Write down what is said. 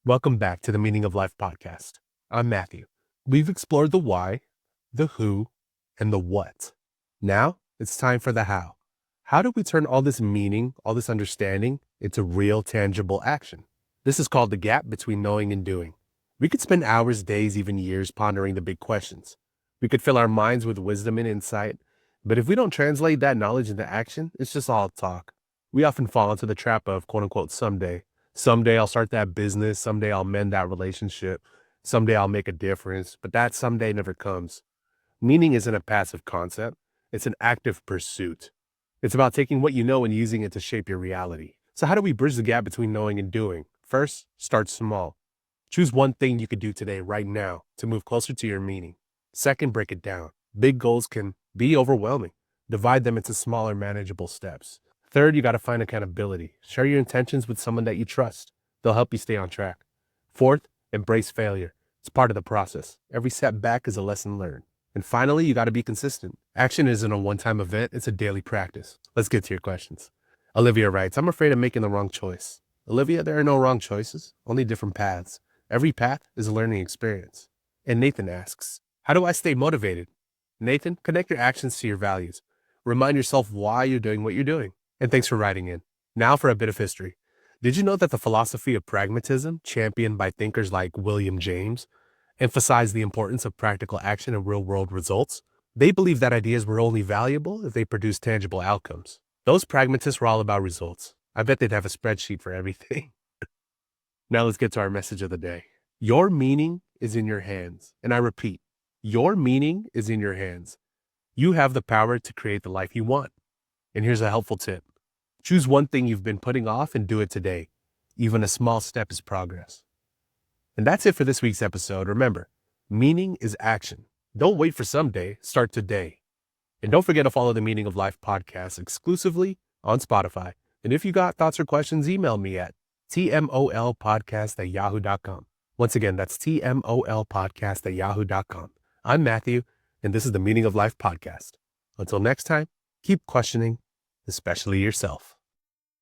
Welcome back to the Meaning of Life podcast. I'm Matthew. We've explored the why, the who, and the what. Now it's time for the how. How do we turn all this meaning, all this understanding, into real, tangible action? This is called the gap between knowing and doing. We could spend hours, days, even years pondering the big questions. We could fill our minds with wisdom and insight, but if we don't translate that knowledge into action, it's just all talk. We often fall into the trap of quote unquote someday. Someday I'll start that business. Someday I'll mend that relationship. Someday I'll make a difference. But that someday never comes. Meaning isn't a passive concept. It's an active pursuit. It's about taking what you know and using it to shape your reality. So how do we bridge the gap between knowing and doing? First, start small. Choose one thing you could do today, right now, to move closer to your meaning. Second, break it down. Big goals can be overwhelming. Divide them into smaller, manageable steps. Third, you got to find accountability. Share your intentions with someone that you trust. They'll help you stay on track. Fourth, embrace failure. It's part of the process. Every setback is a lesson learned. And finally, you got to be consistent. Action isn't a one-time event, it's a daily practice. Let's get to your questions. Olivia writes, I'm afraid of making the wrong choice. Olivia, there are no wrong choices, only different paths. Every path is a learning experience. And Nathan asks, how do I stay motivated? Nathan, connect your actions to your values. Remind yourself why you're doing what you're doing. And thanks for writing in. Now for a bit of history. Did you know that the philosophy of pragmatism, championed by thinkers like William James, emphasized the importance of practical action and real-world results? They believed that ideas were only valuable if they produced tangible outcomes. Those pragmatists were all about results. I bet they'd have a spreadsheet for everything. Now let's get to our message of the day. Your meaning is in your hands. And I repeat, your meaning is in your hands. You have the power to create the life you want. And here's a helpful tip. Choose one thing you've been putting off and do it today. Even a small step is progress. And that's it for this week's episode. Remember, meaning is action. Don't wait for someday, start today. And don't forget to follow the Meaning of Life podcast exclusively on Spotify. And if you got thoughts or questions, email me at tmolpodcast@yahoo.com. Once again, that's tmolpodcast@yahoo.com. I'm Matthew, and this is the Meaning of Life podcast. Until next time, keep questioning, especially yourself.